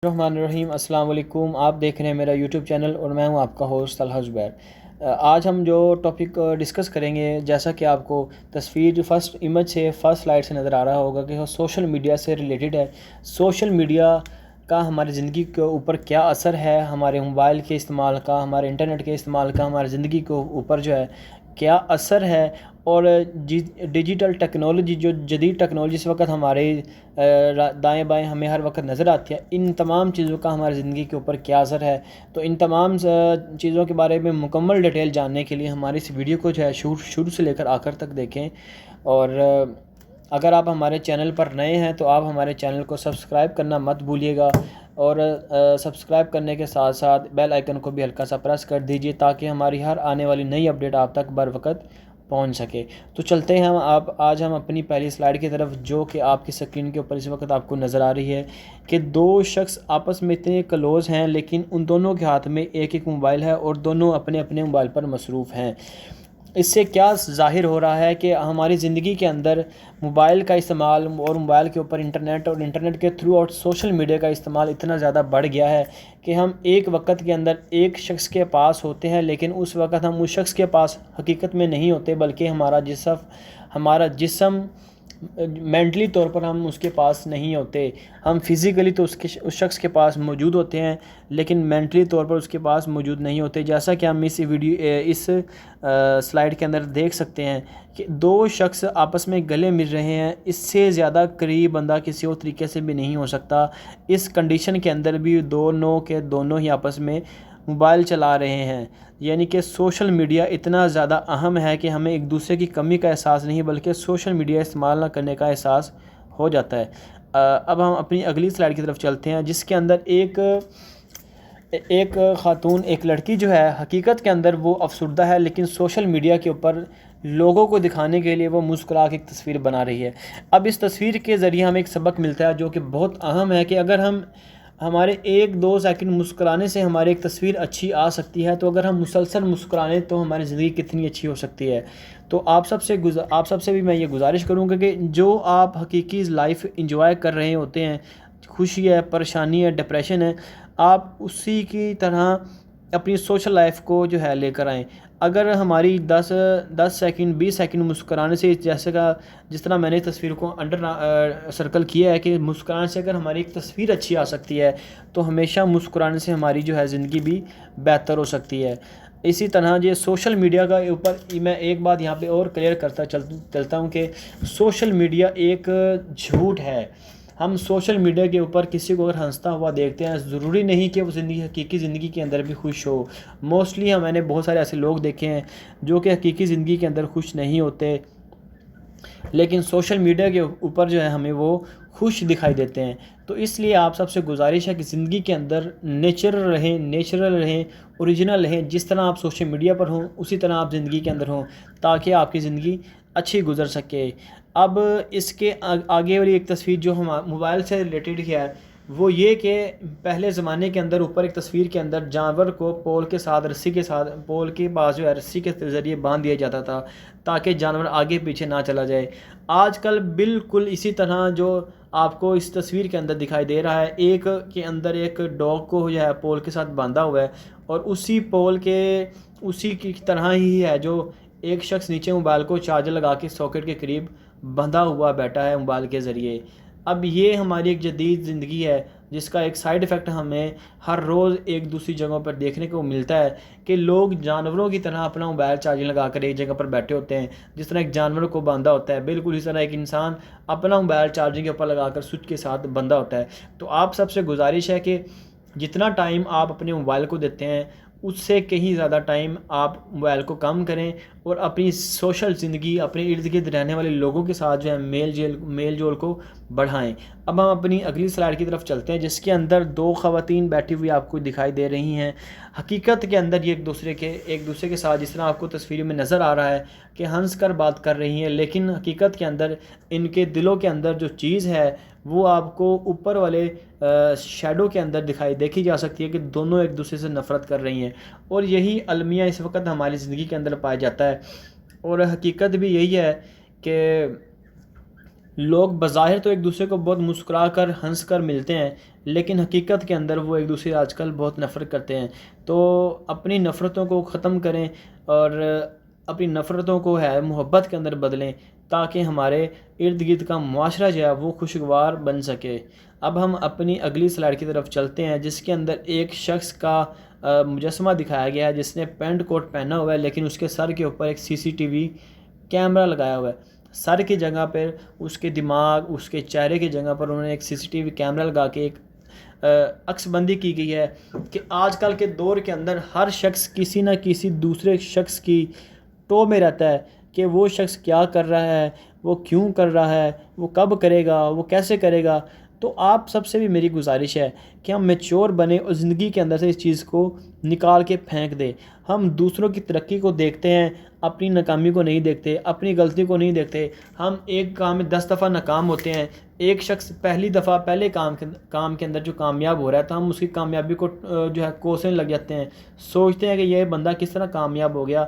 الرحمن الرحیم، السلام علیکم۔ آپ دیکھ رہے ہیں میرا یوٹیوب چینل اور میں ہوں آپ کا ہوسٹ طلحہ زبیر۔ آج ہم جو ٹاپک ڈسکس کریں گے، جیسا کہ آپ کو تصویر فرسٹ امیج سے فرسٹ سلائیڈ سے نظر آ رہا ہوگا کہ وہ سوشل میڈیا سے ریلیٹڈ ہے۔ سوشل میڈیا کا ہماری زندگی کے اوپر کیا اثر ہے، ہمارے موبائل کے استعمال کا، ہمارے انٹرنیٹ کے استعمال کا ہماری زندگی کے اوپر جو ہے کیا اثر ہے، اور ڈیجیٹل ٹیکنالوجی جو جدید ٹیکنالوجی اس وقت ہمارے دائیں بائیں ہمیں ہر وقت نظر آتی ہے، ان تمام چیزوں کا ہماری زندگی کے اوپر کیا اثر ہے۔ تو ان تمام چیزوں کے بارے میں مکمل ڈیٹیل جاننے کے لیے ہماری اس ویڈیو کو جو ہے شروع سے لے کر آخر تک دیکھیں، اور اگر آپ ہمارے چینل پر نئے ہیں تو آپ ہمارے چینل کو سبسکرائب کرنا مت بھولیے گا، اور سبسکرائب کرنے کے ساتھ ساتھ بیل آئیکن کو بھی ہلکا سا پریس کر دیجیے تاکہ ہماری ہر آنے والی نئی اپڈیٹ آپ تک بر وقت پہنچ سکے۔ تو چلتے ہیں آج ہم اپنی پہلی سلائیڈ کی طرف، جو کہ آپ کی سکرین کے اوپر اس وقت آپ کو نظر آ رہی ہے کہ دو شخص آپس میں اتنے کلوز ہیں، لیکن ان دونوں کے ہاتھ میں ایک ایک موبائل ہے اور دونوں اپنے اپنے موبائل پر مصروف ہیں۔ اس سے کیا ظاہر ہو رہا ہے کہ ہماری زندگی کے اندر موبائل کا استعمال اور موبائل کے اوپر انٹرنیٹ اور انٹرنیٹ کے تھرو آؤٹ سوشل میڈیا کا استعمال اتنا زیادہ بڑھ گیا ہے کہ ہم ایک وقت کے اندر ایک شخص کے پاس ہوتے ہیں، لیکن اس وقت ہم اس شخص کے پاس حقیقت میں نہیں ہوتے، بلکہ ہمارا جسم مینٹلی طور پر ہم اس کے پاس نہیں ہوتے۔ ہم فزیکلی تو اس شخص کے پاس موجود ہوتے ہیں، لیکن مینٹلی طور پر اس کے پاس موجود نہیں ہوتے، جیسا کہ ہم اس سلائیڈ کے اندر دیکھ سکتے ہیں کہ دو شخص آپس میں گلے مل رہے ہیں۔ اس سے زیادہ قریب بندہ کسی اور طریقے سے بھی نہیں ہو سکتا۔ اس کنڈیشن کے اندر بھی دونوں ہی آپس میں موبائل چلا رہے ہیں، یعنی کہ سوشل میڈیا اتنا زیادہ اہم ہے کہ ہمیں ایک دوسرے کی کمی کا احساس نہیں، بلکہ سوشل میڈیا استعمال نہ کرنے کا احساس ہو جاتا ہے۔ اب ہم اپنی اگلی سلائیڈ کی طرف چلتے ہیں، جس کے اندر ایک خاتون، ایک لڑکی جو ہے حقیقت کے اندر وہ افسردہ ہے، لیکن سوشل میڈیا کے اوپر لوگوں کو دکھانے کے لیے وہ مسکرا کے ایک تصویر بنا رہی ہے۔ اب اس تصویر کے ذریعے ہمیں ایک سبق ملتا ہے جو کہ بہت اہم ہے، کہ اگر ہمارے ایک دو سیکنڈ مسکرانے سے ہماری ایک تصویر اچھی آ سکتی ہے، تو اگر ہم مسلسل مسکرائیں تو ہماری زندگی کتنی اچھی ہو سکتی ہے۔ تو آپ سب سے بھی میں یہ گزارش کروں گا کہ جو آپ حقیقی لائف انجوائے کر رہے ہوتے ہیں، خوشی ہے، پریشانی ہے، ڈپریشن ہے، آپ اسی کی طرح اپنی سوشل لائف کو جو ہے لے کر آئیں۔ اگر ہماری 10 سیکنڈ 20 سیکنڈ مسکرانے سے، جس طرح میں نے تصویر کو سرکل کیا ہے کہ مسکرانے سے اگر ہماری ایک تصویر اچھی آ سکتی ہے، تو ہمیشہ مسکرانے سے ہماری جو ہے زندگی بھی بہتر ہو سکتی ہے۔ اسی طرح یہ سوشل میڈیا کا اوپر میں ایک بات یہاں پہ اور کلیئر کرتا چلتا ہوں کہ سوشل میڈیا ایک جھوٹ ہے۔ ہم سوشل میڈیا کے اوپر کسی کو اگر ہنستا ہوا دیکھتے ہیں، ضروری نہیں کہ وہ حقیقی زندگی کے اندر بھی خوش ہو۔ موسٹلی میں نے بہت سارے ایسے لوگ دیکھے ہیں جو کہ حقیقی زندگی کے اندر خوش نہیں ہوتے، لیکن سوشل میڈیا کے اوپر جو ہے ہمیں وہ خوش دکھائی دیتے ہیں۔ تو اس لیے آپ سب سے گزارش ہے کہ زندگی کے اندر نیچرل رہیں، اوریجنل رہیں، جس طرح آپ سوشل میڈیا پر ہوں اسی طرح آپ زندگی کے اندر ہوں، تاکہ آپ کی زندگی اچھی گزر سکے۔ اب اس کے آگے والی ایک تصویر جو ہم موبائل سے ریلیٹڈ ہے، وہ یہ کہ پہلے زمانے کے اندر اوپر ایک تصویر کے اندر جانور کو پول کے پاس جو ہے رسی کے ذریعے باندھ دیا جاتا تھا تاکہ جانور آگے پیچھے نہ چلا جائے۔ آج کل بالکل اسی طرح جو آپ کو اس تصویر کے اندر دکھائی دے رہا ہے، ایک کے اندر ایک ڈاگ کو جو ہے پول کے ساتھ باندھا ہوا ہے، اور اسی کی طرح ہی ہے جو ایک شخص نیچے موبائل کو چارجر لگا کے ساکٹ کے قریب بندھا ہوا بیٹھا ہے موبائل کے ذریعے۔ اب یہ ہماری ایک جدید زندگی ہے، جس کا ایک سائیڈ ایفیکٹ ہمیں ہر روز ایک دوسری جگہوں پر دیکھنے کو ملتا ہے کہ لوگ جانوروں کی طرح اپنا موبائل چارجنگ لگا کر ایک جگہ پر بیٹھے ہوتے ہیں۔ جس طرح ایک جانور کو باندھا ہوتا ہے، بالکل اس طرح ایک انسان اپنا موبائل چارجنگ کے اوپر لگا کر سوئچ کے ساتھ بندھا ہوتا ہے۔ تو آپ سب سے گزارش ہے کہ جتنا ٹائم آپ اپنے موبائل کو دیتے ہیں، اس سے کہیں زیادہ ٹائم آپ موبائل کو کم کریں، اور اپنی سوشل زندگی، اپنے ارد گرد رہنے والے لوگوں کے ساتھ جو ہے میل جول کو بڑھائیں۔ اب ہم اپنی اگلی سلائیڈ کی طرف چلتے ہیں، جس کے اندر دو خواتین بیٹھی ہوئی آپ کو دکھائی دے رہی ہیں۔ حقیقت کے اندر یہ ایک دوسرے کے ساتھ، جس طرح آپ کو تصویر میں نظر آ رہا ہے کہ ہنس کر بات کر رہی ہیں، لیکن حقیقت کے اندر ان کے دلوں کے اندر جو چیز ہے وہ آپ کو اوپر والے شیڈو کے اندر دیکھی جا سکتی ہے کہ دونوں ایک دوسرے سے نفرت کر رہی ہیں، اور یہی المیہ اس وقت ہماری زندگی کے اندر پایا جاتا ہے۔ اور حقیقت بھی یہی ہے کہ لوگ بظاہر تو ایک دوسرے کو بہت مسکرا کر ہنس کر ملتے ہیں، لیکن حقیقت کے اندر وہ ایک دوسرے آج کل بہت نفرت کرتے ہیں۔ تو اپنی نفرتوں کو ختم کریں اور اپنی نفرتوں کو ہے محبت کے اندر بدلیں، تاکہ ہمارے ارد گرد کا معاشرہ جو ہے وہ خوشگوار بن سکے۔ اب ہم اپنی اگلی سلائڈ کی طرف چلتے ہیں، جس کے اندر ایک شخص کا مجسمہ دکھایا گیا ہے جس نے پینٹ کوٹ پہنا ہوا ہے، لیکن اس کے سر کے اوپر ایک CCTV کیمرہ لگایا ہوا ہے۔ سر کی جگہ پر اس کے دماغ، اس کے چہرے کی جگہ پر انہوں نے ایک CCTV کیمرہ لگا کے ایک عکس بندی کی گئی ہے کہ آج کل کے دور کے اندر ہر شخص کسی نہ کسی دوسرے شخص کی ٹو میں رہتا ہے کہ وہ شخص کیا کر رہا ہے، وہ کیوں کر رہا ہے، وہ کب کرے گا، وہ کیسے کرے گا۔ تو آپ سب سے بھی میری گزارش ہے کہ ہم میچور بنیں اور زندگی کے اندر سے اس چیز کو نکال کے پھینک دیں۔ ہم دوسروں کی ترقی کو دیکھتے ہیں، اپنی ناکامی کو نہیں دیکھتے، اپنی غلطی کو نہیں دیکھتے۔ ہم ایک کام میں 10 دفعہ ناکام ہوتے ہیں، ایک شخص پہلی دفعہ پہلے کام کے اندر جو کامیاب ہو رہا ہے تو ہم اس کی کامیابی کو جو ہے کوسنے لگ جاتے ہیں، سوچتے ہیں کہ یہ بندہ کس طرح کامیاب ہو گیا۔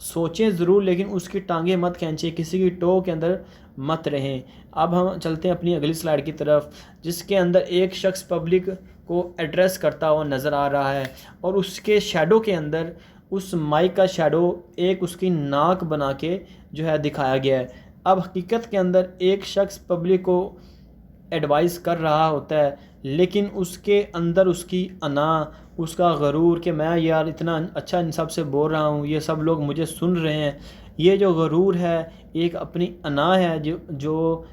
سوچیں ضرور، لیکن اس کی ٹانگیں مت کھینچیں، کسی کی ٹو کے اندر مت رہیں۔ اب ہم چلتے ہیں اپنی اگلی سلائڈ کی طرف، جس کے اندر ایک شخص پبلک کو ایڈریس کرتا ہوا نظر آ رہا ہے، اور اس کے شیڈو کے اندر اس مائک کا شیڈو ایک اس کی ناک بنا کے جو ہے دکھایا گیا ہے۔ اب حقیقت کے اندر ایک شخص پبلک کو ایڈوائز کر رہا ہوتا ہے، لیکن اس کے اندر اس کی انا، اس کا غرور کہ میں یار اتنا اچھا ان سب سے بول رہا ہوں، یہ سب لوگ مجھے سن رہے ہیں، یہ جو غرور ہے، ایک اپنی انا ہے جو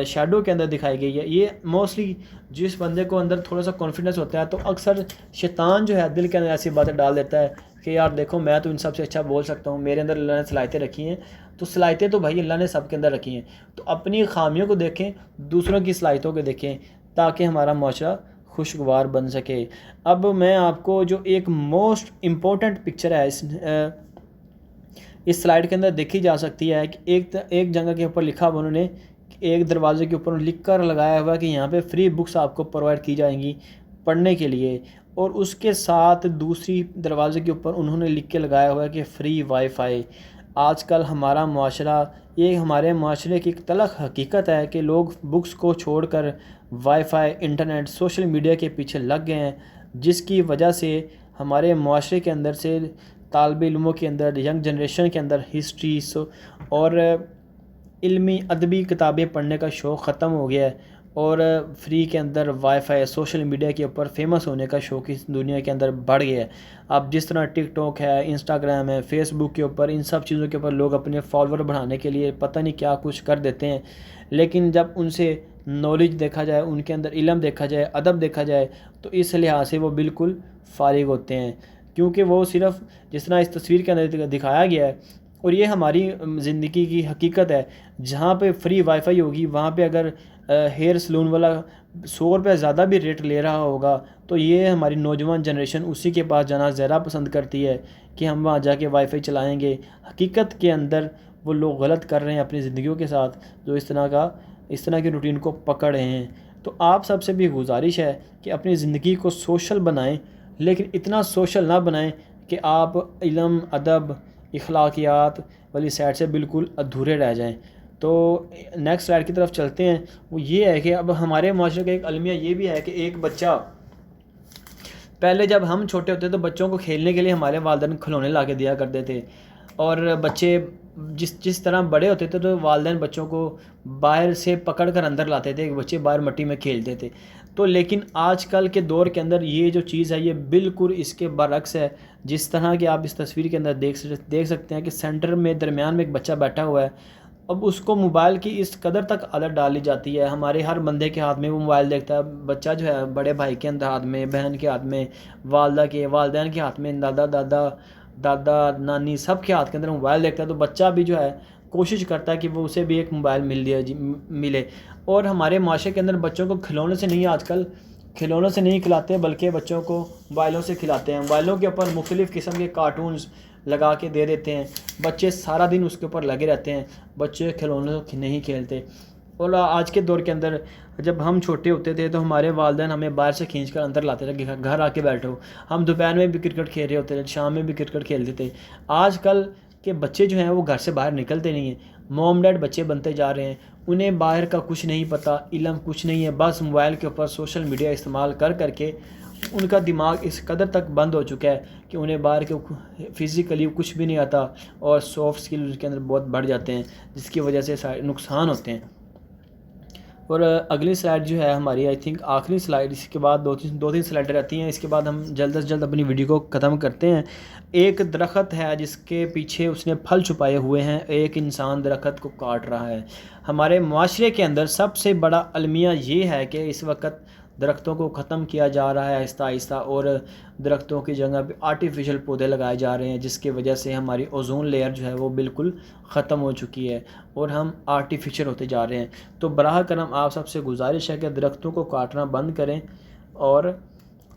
شیڈو کے اندر دکھائی گئی ہے۔ یہ موسٹلی جس بندے کو اندر تھوڑا سا کانفیڈنس ہوتا ہے تو اکثر شیطان جو ہے دل کے اندر ایسی باتیں ڈال دیتا ہے کہ یار دیکھو میں تو ان سب سے اچھا بول سکتا ہوں، میرے اندر اللہ نے صلاحیتیں رکھی ہیں۔ تو صلاحیتیں تو بھائی اللہ نے سب کے اندر رکھی ہیں، تو اپنی خامیوں کو دیکھیں، دوسروں کی صلاحیتوں کو دیکھیں، تاکہ ہمارا معاشرہ خوشگوار بن سکے۔ اب میں آپ کو جو ایک موسٹ امپورٹنٹ پکچر ہے اس سلائیڈ کے اندر دیکھی جا سکتی ہے کہ ایک جگہ کے اوپر لکھا ہوا انہوں نے، ایک دروازے کے اوپر لکھ کر لگایا ہوا کہ یہاں پہ فری بکس آپ کو پرووائڈ کی جائیں گی پڑھنے کے لیے، اور اس کے ساتھ دوسری دروازے کے اوپر انہوں نے لکھ کے لگایا ہوا ہے کہ فری وائی فائی۔ آج کل ہمارا معاشرہ، یہ ہمارے معاشرے کی ایک تلخ حقیقت ہے کہ لوگ بکس کو چھوڑ کر wi fi, internet, social media کے پیچھے لگ گئے ہیں، جس کی وجہ سے ہمارے معاشرے کے اندر سے طالب علموں کے اندر، ینگ جنریشن کے اندر ہسٹری اور علمی ادبی کتابیں پڑھنے کا شوق ختم ہو گیا ہے، اور فری کے اندر وائی فائی، سوشل میڈیا کے اوپر فیمس ہونے کا شوق اس دنیا کے اندر بڑھ گیا ہے۔ اب جس طرح ٹک ٹاک ہے، انسٹاگرام ہے، فیس بک کے اوپر، ان سب چیزوں کے اوپر لوگ اپنے فالوور بڑھانے کے لیے پتہ نہیں کیا کچھ کر دیتے ہیں، لیکن جب ان سے نالج دیکھا جائے، ان کے اندر علم دیکھا جائے، ادب دیکھا جائے، تو اس لحاظ سے وہ بالکل فارغ ہوتے ہیں، کیونکہ وہ صرف جس طرح اس تصویر کے اندر دکھایا گیا ہے، اور یہ ہماری زندگی کی حقیقت ہے، جہاں پہ فری وائی فائی ہوگی وہاں پہ اگر ہیئر سلون والا 100 روپے زیادہ بھی ریٹ لے رہا ہوگا تو یہ ہماری نوجوان جنریشن اسی کے پاس جانا زیادہ پسند کرتی ہے کہ ہم وہاں جا کے وائی فائی چلائیں گے۔ حقیقت کے اندر وہ لوگ غلط کر رہے ہیں اپنی زندگیوں کے ساتھ، جو اس طرح کی روٹین کو پکڑ رہے ہیں۔ تو آپ سب سے بھی گزارش ہے کہ اپنی زندگی کو سوشل بنائیں، لیکن اتنا سوشل نہ بنائیں کہ آپ علم، ادب، اخلاقیات والی سائڈ سے بالکل ادھورے رہ جائیں۔ تو نیکسٹ سلائڈ کی طرف چلتے ہیں، وہ یہ ہے کہ اب ہمارے معاشرے کا ایک المیہ یہ بھی ہے کہ ایک بچہ، پہلے جب ہم چھوٹے ہوتے تو بچوں کو کھیلنے کے لیے ہمارے والدین کھلونے لا کے دیا کرتے تھے، اور بچے جس طرح بڑے ہوتے تھے تو والدین بچوں کو باہر سے پکڑ کر اندر لاتے تھے کہ بچے باہر مٹی میں کھیلتے تھے۔ تو لیکن آج کل کے دور کے اندر یہ جو چیز ہے یہ بالکل اس کے برعکس ہے، جس طرح کہ آپ اس تصویر کے اندر دیکھ سکتے ہیں کہ سینٹر میں درمیان میں ایک بچہ بیٹھا ہوا ہے۔ اب اس کو موبائل کی اس قدر تک عادت ڈالی جاتی ہے، ہمارے ہر بندے کے ہاتھ میں وہ موبائل دیکھتا ہے، بچہ جو ہے بڑے بھائی کے ہاتھ میں، بہن کے ہاتھ میں، والدین کے ہاتھ میں، دادا نانی سب کے ہاتھ کے اندر موبائل دیکھتا ہے، تو بچہ بھی جو ہے کوشش کرتا ہے کہ وہ اسے بھی ایک موبائل ملے۔ اور ہمارے معاشرے کے اندر بچوں کو کھلونے سے نہیں، آج کل کھلونوں سے نہیں کھلاتے بلکہ بچوں کو موبائلوں سے کھلاتے ہیں۔ موبائلوں کے اوپر مختلف قسم کے کارٹونز لگا کے دے دیتے ہیں، بچے سارا دن اس کے اوپر لگے رہتے ہیں، بچے کھلونوں نہیں کھیلتے۔ اور آج کے دور کے اندر جب ہم چھوٹے ہوتے تھے تو ہمارے والدین ہمیں باہر سے کھینچ کر اندر لاتے تھے کہ گھر آ کے بیٹھو، ہم دوپہر میں بھی کرکٹ کھیل رہے ہوتے تھے، شام میں بھی کرکٹ کھیلتے تھے۔ آج کل کے بچے جو ہیں وہ گھر سے باہر نکلتے نہیں ہیں، موم ڈیڈ بچے بنتے جا رہے ہیں، انہیں باہر کا کچھ نہیں پتہ، علم کچھ نہیں ہے، بس موبائل کے اوپر سوشل میڈیا استعمال کر کر کے ان کا دماغ اس قدر تک بند ہو چکا ہے کہ انہیں باہر کے فزیکلی کچھ بھی نہیں آتا، اور سافٹ اسکل ان کے اندر بہت بڑھ جاتے ہیں، جس کی وجہ سے نقصان ہوتے ہیں۔ اور اگلی سلائڈ جو ہے ہماری آئی تھنک آخری سلائڈ، اس کے بعد دو تین سلائڈیں رہتی ہیں، اس کے بعد ہم جلد از جلد اپنی ویڈیو کو ختم کرتے ہیں۔ ایک درخت ہے جس کے پیچھے اس نے پھل چھپائے ہوئے ہیں، ایک انسان درخت کو کاٹ رہا ہے۔ ہمارے معاشرے کے اندر سب سے بڑا المیہ یہ ہے کہ اس وقت درختوں کو ختم کیا جا رہا ہے آہستہ آہستہ، اور درختوں کی جگہ پہ آرٹیفیشل پودے لگائے جا رہے ہیں، جس کی وجہ سے ہماری اوزون لیئر جو ہے وہ بالکل ختم ہو چکی ہے اور ہم آرٹیفیشل ہوتے جا رہے ہیں۔ تو براہ کرم آپ سب سے گزارش ہے کہ درختوں کو کاٹنا بند کریں اور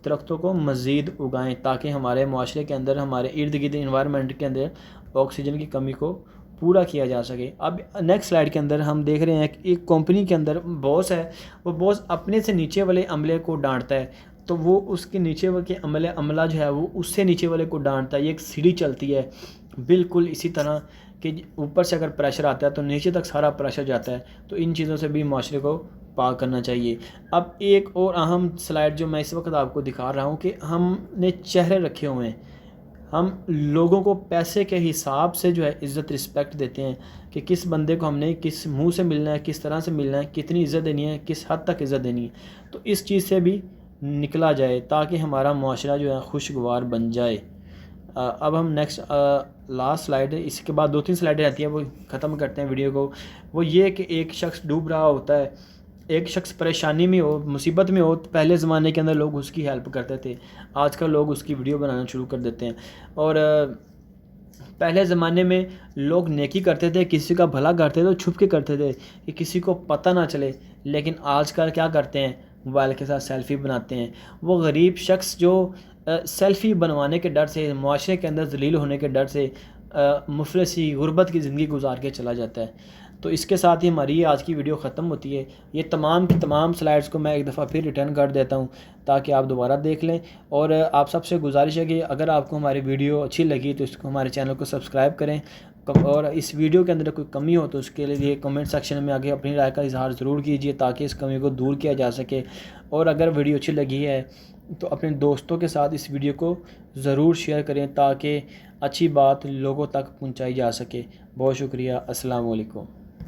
درختوں کو مزید اگائیں، تاکہ ہمارے معاشرے کے اندر، ہمارے ارد گرد انوائرمنٹ کے اندر آکسیجن کی کمی کو پورا کیا جا سکے۔ اب نیکسٹ سلائڈ کے اندر ہم دیکھ رہے ہیں کہ ایک کمپنی کے اندر باس ہے، وہ باس اپنے سے نیچے والے عملے کو ڈانٹتا ہے، تو وہ اس کے نیچے کے عملہ جو ہے وہ اس سے نیچے والے کو ڈانٹتا ہے۔ یہ ایک سیڑھی چلتی ہے بالکل اسی طرح کہ اوپر سے اگر پریشر آتا ہے تو نیچے تک سارا پریشر جاتا ہے، تو ان چیزوں سے بھی معاشرے کو پاک کرنا چاہیے۔ اب ایک اور اہم سلائڈ جو میں اس وقت آپ کو دکھا رہا ہوں کہ ہم نے چہرے رکھے ہوئے ہیں، ہم لوگوں کو پیسے کے حساب سے جو ہے عزت رسپیکٹ دیتے ہیں کہ کس بندے کو ہم نے کس منہ سے ملنا ہے، کس طرح سے ملنا ہے، کتنی عزت دینی ہے، کس حد تک عزت دینی ہے، تو اس چیز سے بھی نکلا جائے تاکہ ہمارا معاشرہ جو ہے خوشگوار بن جائے۔ اب ہم نیکسٹ لاسٹ سلائڈ ہے، اس کے بعد دو تین سلائڈیں رہتی ہیں، وہ ختم کرتے ہیں ویڈیو کو۔ وہ یہ کہ ایک شخص ڈوب رہا ہوتا ہے، ایک شخص پریشانی میں ہو، مصیبت میں ہو، تو پہلے زمانے کے اندر لوگ اس کی ہیلپ کرتے تھے، آج کل لوگ اس کی ویڈیو بنانا شروع کر دیتے ہیں۔ اور پہلے زمانے میں لوگ نیکی کرتے تھے، کسی کا بھلا کرتے تھے تو چھپ کے کرتے تھے کہ کسی کو پتہ نہ چلے، لیکن آج کل کیا کرتے ہیں، موبائل کے ساتھ سیلفی بناتے ہیں۔ وہ غریب شخص جو سیلفی بنوانے کے ڈر سے، معاشرے کے اندر ذلیل ہونے کے ڈر سے مفلسی غربت کی زندگی گزار کے چلا جاتا ہے۔ تو اس کے ساتھ ہی ہماری آج کی ویڈیو ختم ہوتی ہے۔ یہ تمام کی تمام سلائڈز کو میں ایک دفعہ پھر ریٹرن کر دیتا ہوں تاکہ آپ دوبارہ دیکھ لیں، اور آپ سب سے گزارش ہے کہ اگر آپ کو ہماری ویڈیو اچھی لگی تو اس کو ہمارے چینل کو سبسکرائب کریں، اور اس ویڈیو کے اندر کوئی کمی ہو تو اس کے لیے کمنٹ سیکشن میں آگے اپنی رائے کا اظہار ضرور کیجیے تاکہ اس کمی کو دور کیا جا سکے۔ اور اگر ویڈیو اچھی لگی ہے تو اپنے دوستوں کے ساتھ اس ویڈیو کو ضرور شیئر کریں تاکہ اچھی بات لوگوں تک پہنچائی جا سکے۔ بہت شکریہ، السلام علیکم۔